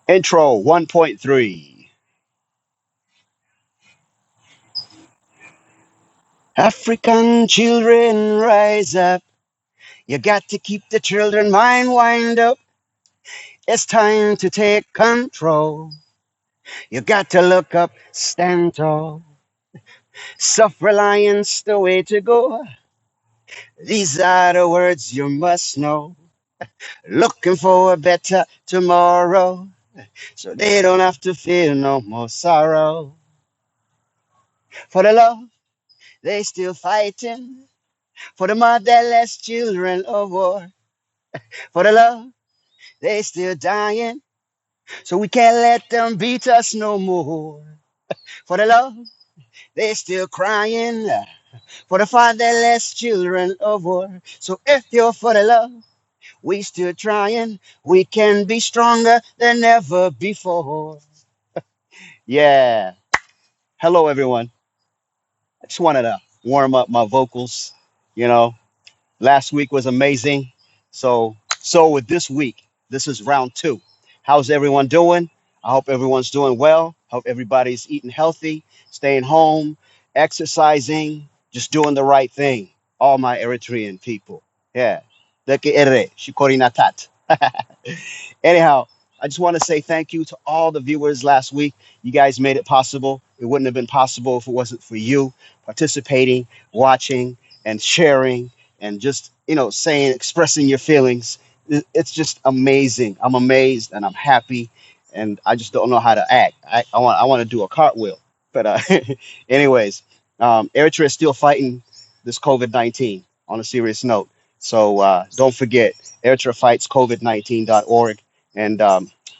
Intro 1.3. African children rise up. You got to keep the children mind wind up. It's time to take control. You got to look up, stand tall. Self-reliance the way to go. These are the words you must know. Looking for a better tomorrow, so they don't have to feel no more sorrow. For the love, they still fighting. For the motherless children of war. For the love, they still dying. So we can't let them beat us no more. For the love, they still crying. For the fatherless children of war. So if you're for the love, we still trying. We can be stronger than ever before. Yeah. Hello, everyone. I just wanted to warm up my vocals. You know, last week was amazing. So with this week, this is round two. How's everyone doing? I hope everyone's doing well. Hope everybody's eating healthy, staying home, exercising, just doing the right thing. All my Eritrean people. Yeah. Deke ere, shikori natat. Anyhow, I just want to say thank you to all the viewers last week. You guys made it possible. It wouldn't have been possible if it wasn't for you participating, watching, and sharing, and just saying, expressing your feelings. It's just amazing. I'm amazed and I'm happy, and I just don't know how to act. I want to do a cartwheel, but anyways, Eritrea is still fighting this COVID-19 on a serious note. So don't forget eritreafightscovid19.org. And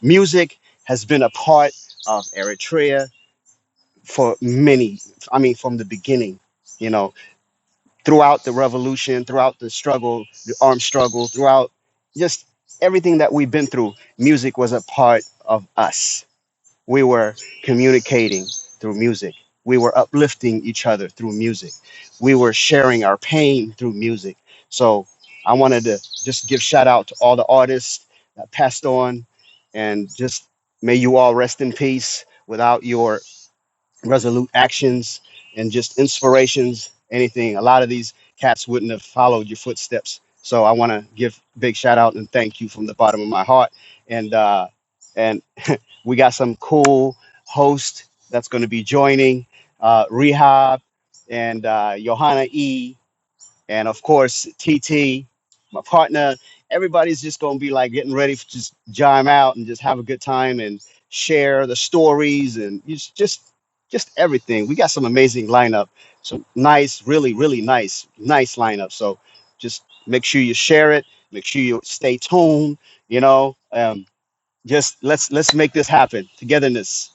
music has been a part of Eritrea for many, I mean, from the beginning, you know, throughout the revolution, throughout the struggle, the armed struggle, throughout just everything that we've been through, music was a part of us. We were communicating through music. We were uplifting each other through music. We were sharing our pain through music. So I wanted to just give shout out to all the artists that passed on, and just may you all rest in peace. Without your resolute actions and just inspirations, anything, a lot of these cats wouldn't have followed your footsteps. So I want to give big shout out and thank you from the bottom of my heart. And we got some cool host that's going to be joining, Rehab and Johanna E, and of course TT, my partner. Everybody's just gonna be like getting ready to just jam out and just have a good time and share the stories and just everything. We got some amazing lineup, some nice, really nice lineup. So just make sure you share it. Make sure you stay tuned. You know, just let's make this happen. Togetherness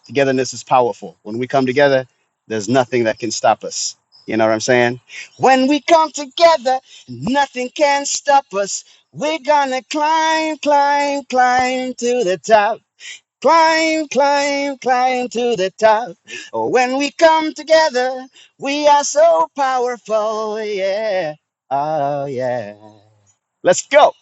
is powerful. When we come together, there's nothing that can stop us. You know what I'm saying? When we come together, nothing can stop us. We're gonna climb to the top. Climb to the top. Oh, when we come together, we are so powerful. Yeah. Oh, yeah. Let's go.